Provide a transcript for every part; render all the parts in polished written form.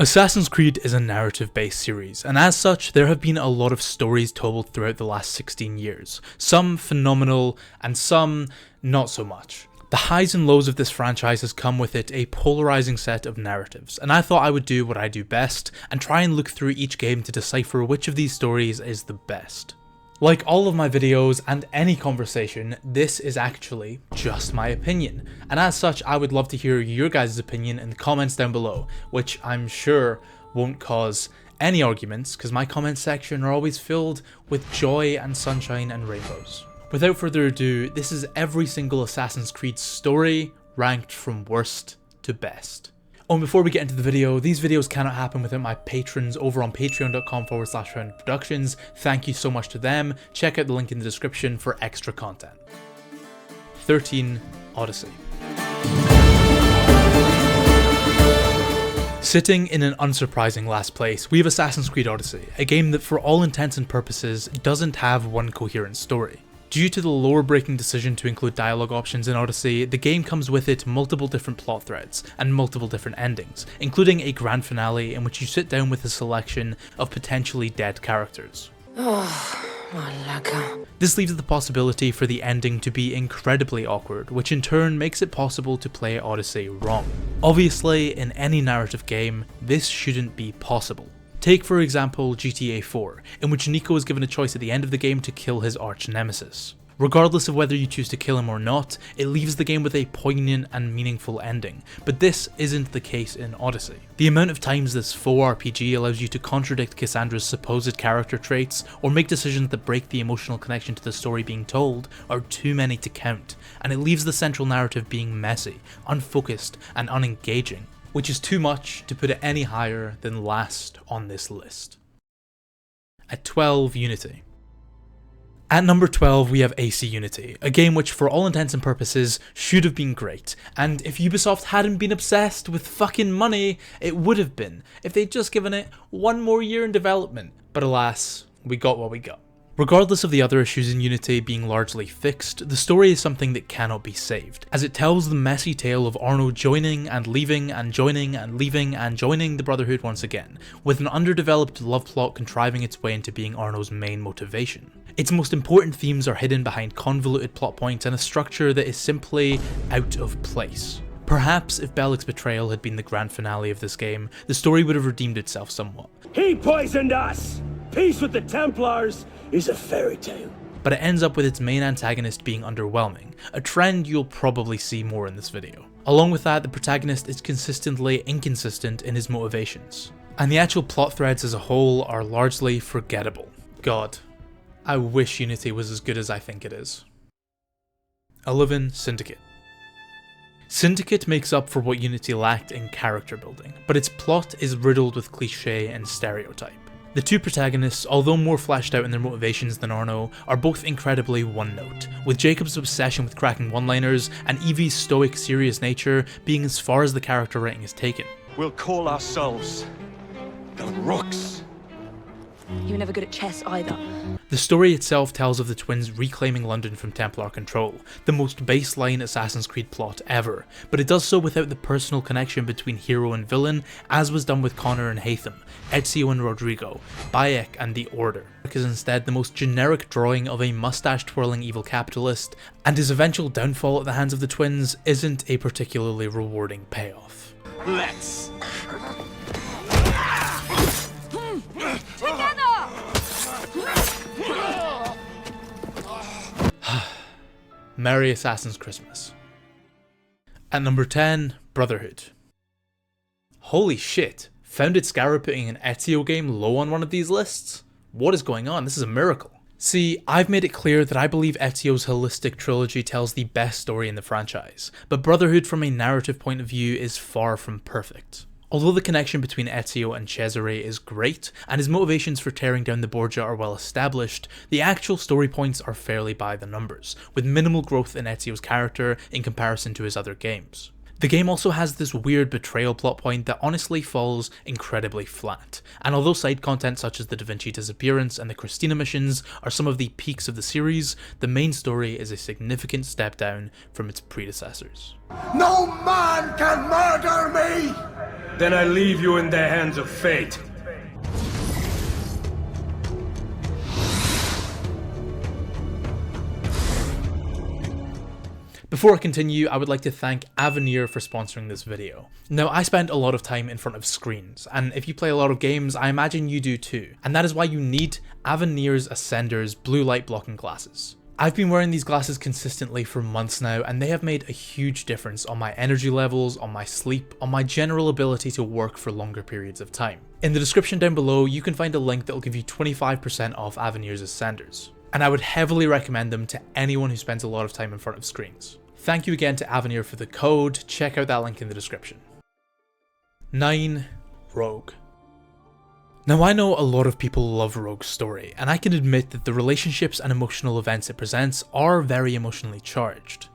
Assassin's Creed is a narrative-based series, and as such, there have been a lot of stories told throughout the last 16 years. Some phenomenal, and some not so much. The highs and lows of this franchise has come with it a polarizing set of narratives, and I thought I would do what I do best, and try and look through each game to decipher which of these stories is the best. Like all of my videos and any conversation, this is actually just my opinion, and as such I would love to hear your guys' opinion in the comments down below, which I'm sure won't cause any arguments because my comment section are always filled with joy and sunshine and rainbows. Without further ado, this is every single Assassin's Creed story ranked from worst to best. Oh, and before we get into the video, these videos cannot happen without my patrons over on patreon.com/ArunWyn Productions. Thank you so much to them. Check out the link in the description for extra content. 13. Odyssey. Sitting in an unsurprising last place, we have Assassin's Creed Odyssey, a game that for all intents and purposes doesn't have one coherent story. Due to the lore-breaking decision to include dialogue options in Odyssey, the game comes with it multiple different plot threads and multiple different endings, including a grand finale in which you sit down with a selection of potentially dead characters. This leaves the possibility for the ending to be incredibly awkward, which in turn makes it possible to play Odyssey wrong. Obviously, in any narrative game, this shouldn't be possible. Take for example GTA 4, in which Nico is given a choice at the end of the game to kill his arch nemesis. Regardless of whether you choose to kill him or not, it leaves the game with a poignant and meaningful ending, but this isn't the case in Odyssey. The amount of times this faux RPG allows you to contradict Cassandra's supposed character traits, or make decisions that break the emotional connection to the story being told, are too many to count, and it leaves the central narrative being messy, unfocused, and unengaging, which is too much to put it any higher than last on this list. At 12, Unity. At number 12 we have AC Unity, a game which for all intents and purposes should have been great, and if Ubisoft hadn't been obsessed with fucking money, it would have been, if they'd just given it one more year in development, but alas, we got what we got. Regardless of the other issues in Unity being largely fixed, the story is something that cannot be saved, as it tells the messy tale of Arno joining and leaving and joining and leaving and joining the Brotherhood once again, with an underdeveloped love plot contriving its way into being Arno's main motivation. Its most important themes are hidden behind convoluted plot points and a structure that is simply out of place. Perhaps if Bellic's betrayal had been the grand finale of this game, the story would have redeemed itself somewhat. He poisoned us! Peace with the Templars is a fairy tale. But it ends up with its main antagonist being underwhelming, a trend you'll probably see more in this video. Along with that, the protagonist is consistently inconsistent in his motivations, and the actual plot threads as a whole are largely forgettable. God, I wish Unity was as good as I think it is. 11. Syndicate. Syndicate makes up for what Unity lacked in character building, but its plot is riddled with cliché and stereotype. The two protagonists, although more fleshed out in their motivations than Arno, are both incredibly one-note, with Jacob's obsession with cracking one-liners and Evie's stoic, serious nature being as far as the character writing is taken. We'll call ourselves the Rooks. You were never good at chess either. The story itself tells of the twins reclaiming London from Templar control, the most baseline Assassin's Creed plot ever, but it does so without the personal connection between hero and villain, as was done with Connor and Haytham, Ezio and Rodrigo, Bayek and the Order. It is instead the most generic drawing of a mustache-twirling evil capitalist, and his eventual downfall at the hands of the twins isn't a particularly rewarding payoff. Let's. Merry Assassin's Christmas. At number 10, Brotherhood. Holy shit, founded Scarab putting an Ezio game low on one of these lists? What is going on? This is a miracle. See, I've made it clear that I believe Ezio's holistic trilogy tells the best story in the franchise, but Brotherhood from a narrative point of view is far from perfect. Although the connection between Ezio and Cesare is great, and his motivations for tearing down the Borgia are well established, the actual story points are fairly by the numbers, with minimal growth in Ezio's character in comparison to his other games. The game also has this weird betrayal plot point that honestly falls incredibly flat, and although side content such as the Da Vinci disappearance and the Christina missions are some of the peaks of the series, the main story is a significant step down from its predecessors. No man can murder me! Then I leave you in the hands of fate. Before I continue, I would like to thank Avenir for sponsoring this video. Now, I spend a lot of time in front of screens, and if you play a lot of games, I imagine you do too, and that is why you need Avenir's Ascender's blue light blocking glasses. I've been wearing these glasses consistently for months now, and they have made a huge difference on my energy levels, on my sleep, on my general ability to work for longer periods of time. In the description down below, you can find a link that will give you 25% off Avenir's Ascenders, and I would heavily recommend them to anyone who spends a lot of time in front of screens. Thank you again to Avenir for the code, check out that link in the description. 9. Rogue. Now I know a lot of people love Rogue's story, and I can admit that the relationships and emotional events it presents are very emotionally charged.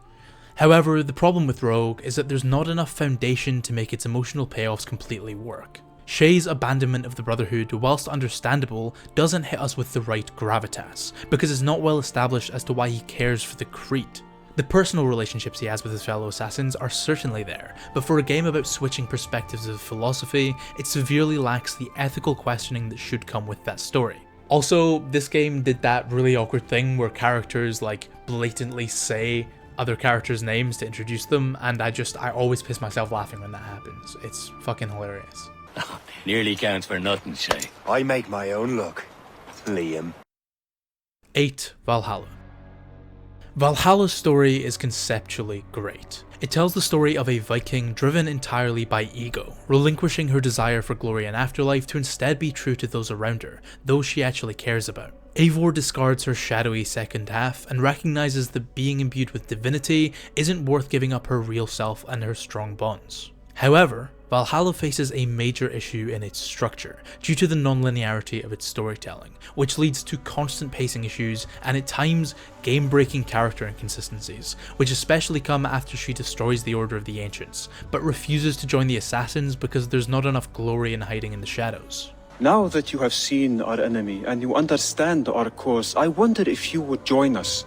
However, the problem with Rogue is that there's not enough foundation to make its emotional payoffs completely work. Shay's abandonment of the Brotherhood, whilst understandable, doesn't hit us with the right gravitas, because it's not well established as to why he cares for the Creed. The personal relationships he has with his fellow assassins are certainly there, but for a game about switching perspectives of philosophy, it severely lacks the ethical questioning that should come with that story. Also, this game did that really awkward thing where characters like blatantly say other characters' names to introduce them, and I always piss myself laughing when that happens. It's fucking hilarious. Nearly counts for nothing, Shay. I make my own luck, Liam. 8. Valhalla. Valhalla's story is conceptually great. It tells the story of a Viking driven entirely by ego, relinquishing her desire for glory and afterlife to instead be true to those around her, those she actually cares about. Eivor discards her shadowy second half and recognises that being imbued with divinity isn't worth giving up her real self and her strong bonds. However, Valhalla faces a major issue in its structure, due to the non-linearity of its storytelling, which leads to constant pacing issues and at times game-breaking character inconsistencies, which especially come after she destroys the Order of the Ancients, but refuses to join the Assassins because there's not enough glory in hiding in the shadows. Now that you have seen our enemy and you understand our cause, I wonder if you would join us.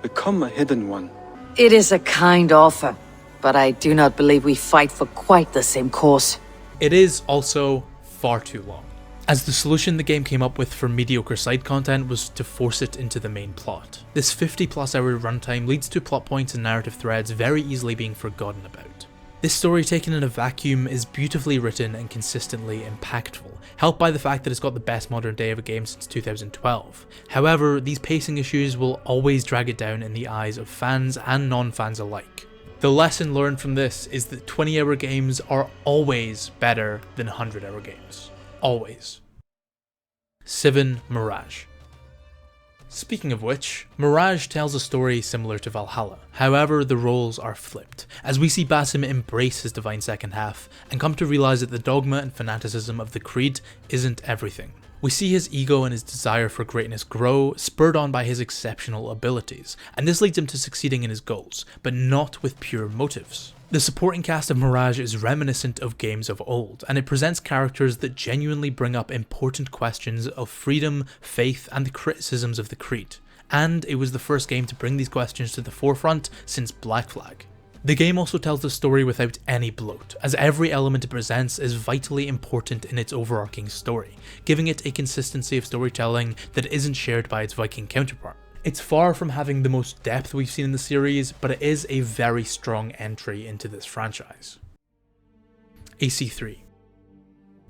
Become a hidden one. It is a kind offer, but I do not believe we fight for quite the same cause. It is also far too long, as the solution the game came up with for mediocre side content was to force it into the main plot. This 50+ hour runtime leads to plot points and narrative threads very easily being forgotten about. This story taken in a vacuum is beautifully written and consistently impactful, helped by the fact that it's got the best modern day of a game since 2012. However, these pacing issues will always drag it down in the eyes of fans and non-fans alike. The lesson learned from this is that 20-hour games are always better than 100-hour games. Always. 7. Mirage. Speaking of which, Mirage tells a story similar to Valhalla. However, the roles are flipped, as we see Basim embrace his divine second half and come to realise that the dogma and fanaticism of the Creed isn't everything. We see his ego and his desire for greatness grow, spurred on by his exceptional abilities, and this leads him to succeeding in his goals, but not with pure motives. The supporting cast of Mirage is reminiscent of games of old, and it presents characters that genuinely bring up important questions of freedom, faith, and the criticisms of the Creed. And it was the first game to bring these questions to the forefront since Black Flag. The game also tells the story without any bloat, as every element it presents is vitally important in its overarching story, giving it a consistency of storytelling that isn't shared by its Viking counterpart. It's far from having the most depth we've seen in the series, but it is a very strong entry into this franchise. AC3.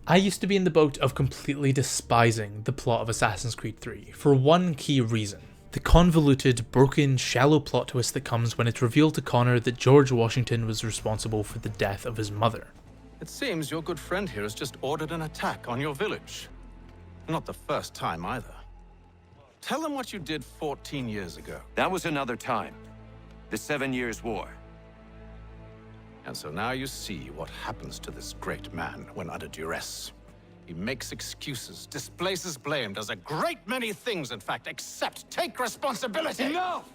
I used to be in the boat of completely despising the plot of Assassin's Creed 3 for one key reason. The convoluted, broken, shallow plot twist that comes when it's revealed to Connor that George Washington was responsible for the death of his mother. It seems your good friend here has just ordered an attack on your village. Not the first time either. Tell them what you did 14 years ago. That was another time. The 7 Years' War. And so now you see what happens to this great man when under duress. He makes excuses, displaces blame, does a great many things, in fact, except take responsibility. Enough!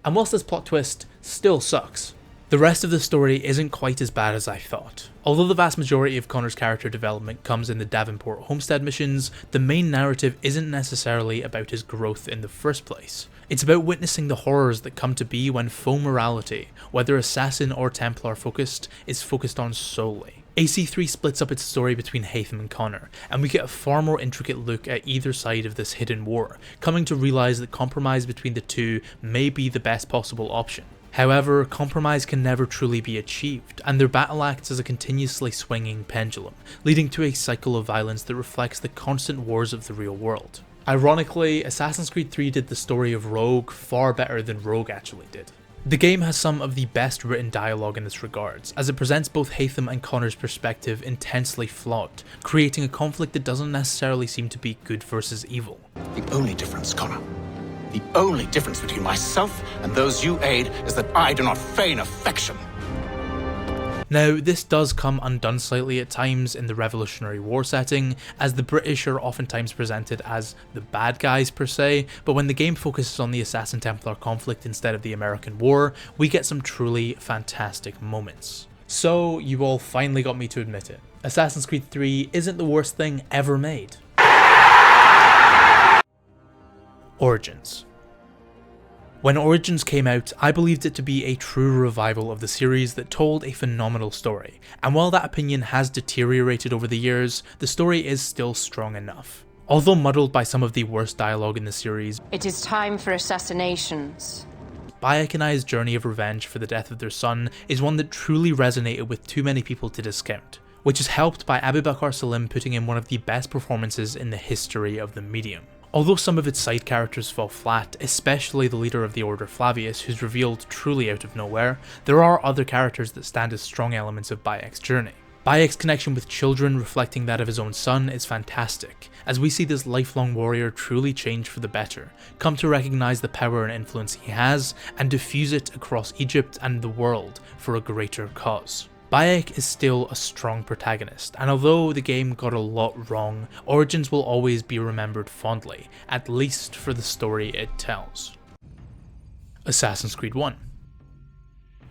And whilst this plot twist still sucks, The rest of the story isn't quite as bad as I thought. Although the vast majority of Connor's character development comes in the Davenport homestead missions, the main narrative isn't necessarily about his growth in the first place. It's about witnessing the horrors that come to be when faux morality, whether assassin or Templar focused, is focused on solely. AC3 splits up its story between Haytham and Connor, and we get a far more intricate look at either side of this hidden war, coming to realise that compromise between the two may be the best possible option. However, compromise can never truly be achieved, and their battle acts as a continuously swinging pendulum, leading to a cycle of violence that reflects the constant wars of the real world. Ironically, Assassin's Creed 3 did the story of Rogue far better than Rogue actually did. The game has some of the best written dialogue in this regards, as it presents both Haytham and Connor's perspective intensely flawed, creating a conflict that doesn't necessarily seem to be good versus evil. The only difference, Connor, the only difference between myself and those you aid is that I do not feign affection. Now, this does come undone slightly at times in the Revolutionary War setting, as the British are oftentimes presented as the bad guys per se, but when the game focuses on the Assassin-Templar conflict instead of the American War, we get some truly fantastic moments. So, you all finally got me to admit it. Assassin's Creed 3 isn't the worst thing ever made. Origins. When Origins came out, I believed it to be a true revival of the series that told a phenomenal story, and while that opinion has deteriorated over the years, the story is still strong enough. Although muddled by some of the worst dialogue in the series, it is time for assassinations. Bayek and I's journey of revenge for the death of their son is one that truly resonated with too many people to discount, which is helped by Abu Bakr Salim putting in one of the best performances in the history of the medium. Although some of its side characters fall flat, especially the leader of the Order Flavius, who's revealed truly out of nowhere, there are other characters that stand as strong elements of Bayek's journey. Bayek's connection with children, reflecting that of his own son, is fantastic, as we see this lifelong warrior truly change for the better, come to recognise the power and influence he has, and diffuse it across Egypt and the world for a greater cause. Bayek is still a strong protagonist, and although the game got a lot wrong, Origins will always be remembered fondly, at least for the story it tells. Assassin's Creed 1.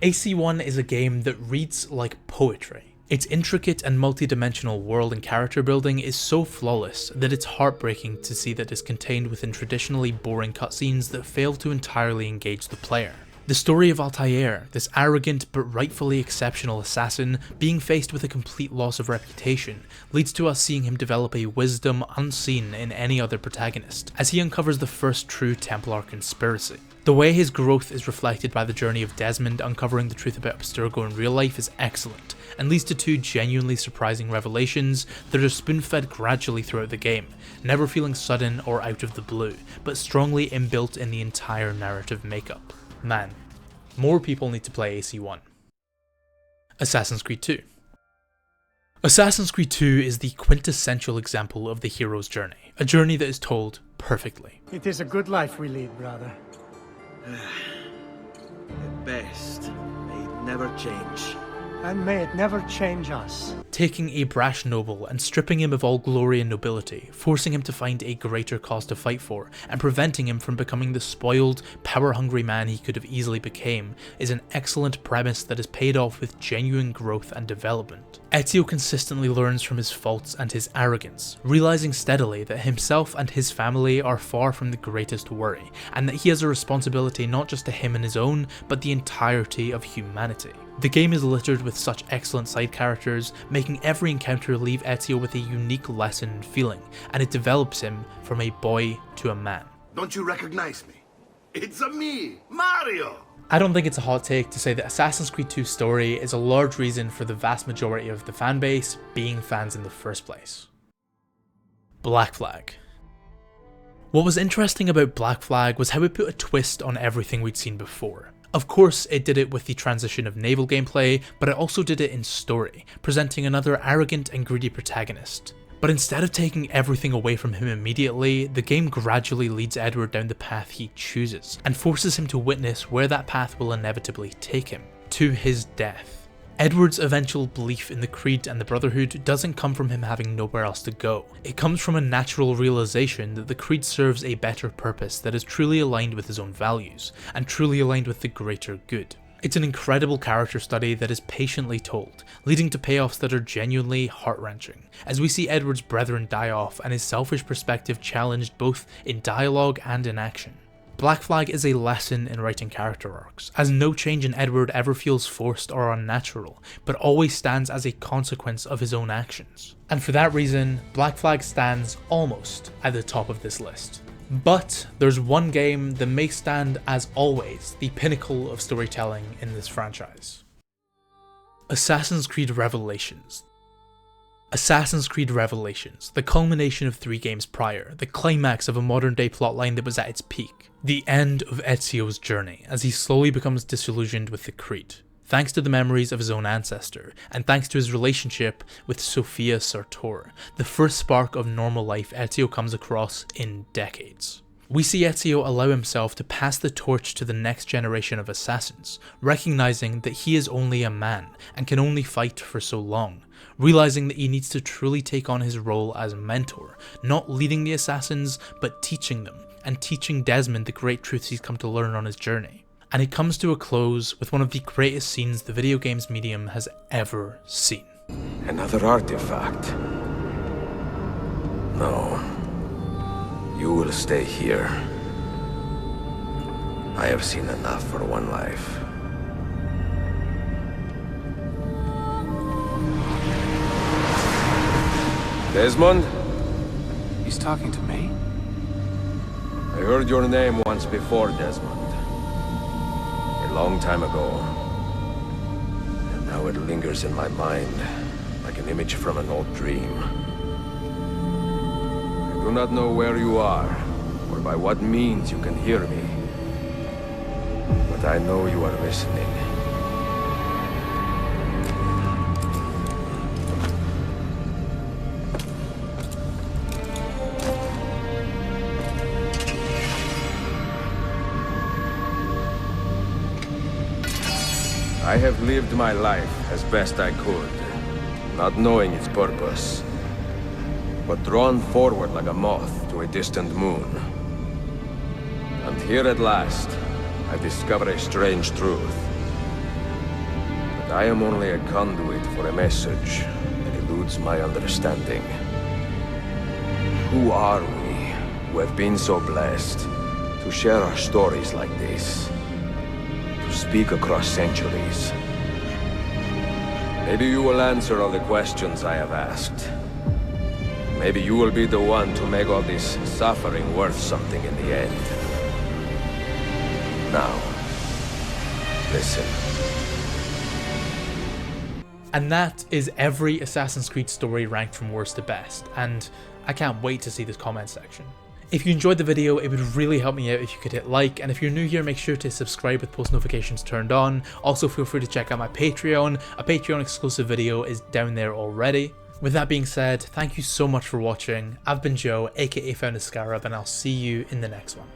AC1 is a game that reads like poetry. Its intricate and multi-dimensional world and character building is so flawless that it's heartbreaking to see that it's contained within traditionally boring cutscenes that fail to entirely engage the player. The story of Altair, this arrogant but rightfully exceptional assassin, being faced with a complete loss of reputation, leads to us seeing him develop a wisdom unseen in any other protagonist, as he uncovers the first true Templar conspiracy. The way his growth is reflected by the journey of Desmond uncovering the truth about Abstergo in real life is excellent, and leads to two genuinely surprising revelations that are spoon-fed gradually throughout the game, never feeling sudden or out of the blue, but strongly inbuilt in the entire narrative makeup. Man, more people need to play AC1. Assassin's Creed 2. Assassin's Creed 2 is the quintessential example of the hero's journey, a journey that is told perfectly. It is a good life we lead, brother. At best, may it never change. And may it never change us. Taking a brash noble and stripping him of all glory and nobility, forcing him to find a greater cause to fight for, and preventing him from becoming the spoiled, power-hungry man he could have easily became, is an excellent premise that is paid off with genuine growth and development. Ezio consistently learns from his faults and his arrogance, realizing steadily that himself and his family are far from the greatest worry, and that he has a responsibility not just to him and his own, but the entirety of humanity. The game is littered with such excellent side characters, making every encounter leave Ezio with a unique lesson and feeling, and it develops him from a boy to a man. Don't you recognize me? It's me, Mario! I don't think it's a hot take to say that Assassin's Creed 2's story is a large reason for the vast majority of the fanbase being fans in the first place. Black Flag. What was interesting about Black Flag was how it put a twist on everything we'd seen before. Of course, it did it with the transition of naval gameplay, but it also did it in story, presenting another arrogant and greedy protagonist. But instead of taking everything away from him immediately, the game gradually leads Edward down the path he chooses, and forces him to witness where that path will inevitably take him, to his death. Edward's eventual belief in the Creed and the Brotherhood doesn't come from him having nowhere else to go. It comes from a natural realization that the Creed serves a better purpose that is truly aligned with his own values, and truly aligned with the greater good. It's an incredible character study that is patiently told, leading to payoffs that are genuinely heart-wrenching, as we see Edward's brethren die off and his selfish perspective challenged both in dialogue and in action. Black Flag is a lesson in writing character arcs, as no change in Edward ever feels forced or unnatural, but always stands as a consequence of his own actions. And for that reason, Black Flag stands almost at the top of this list. But there's one game that may stand as always the pinnacle of storytelling in this franchise. Assassin's Creed Revelations. Assassin's Creed Revelations, the culmination of 3 games prior, the climax of a modern day plotline that was at its peak, the end of Ezio's journey as he slowly becomes disillusioned with the Creed, thanks to the memories of his own ancestor, and thanks to his relationship with Sofia Sartor, the first spark of normal life Ezio comes across in decades. We see Ezio allow himself to pass the torch to the next generation of assassins, recognizing that he is only a man and can only fight for so long, realizing that he needs to truly take on his role as mentor, not leading the assassins but teaching them, and teaching Desmond the great truths he's come to learn on his journey. And it comes to a close with one of the greatest scenes the video games medium has ever seen. Another artifact. No. You will stay here. I have seen enough for one life. Desmond? He's talking to me? I heard your name once before, Desmond. A long time ago. And now it lingers in my mind, like an image from an old dream. I do not know where you are, or by what means you can hear me. But I know you are listening. I have lived my life as best I could, not knowing its purpose, but drawn forward like a moth to a distant moon. And here at last, I discover a strange truth. That I am only a conduit for a message that eludes my understanding. Who are we, who have been so blessed, to share our stories like this? To speak across centuries. Maybe you will answer all the questions I have asked. Maybe you will be the one to make all this suffering worth something in the end. Now, listen. And that is every Assassin's Creed story ranked from worst to best, and I can't wait to see this comment section. If you enjoyed the video, it would really help me out if you could hit like, and if you're new here, make sure to subscribe with post notifications turned on. Also feel free to check out my Patreon. A Patreon exclusive video is down there already. With that being said, thank you so much for watching. I've been Joe, aka Found a Scarab, and I'll see you in the next one.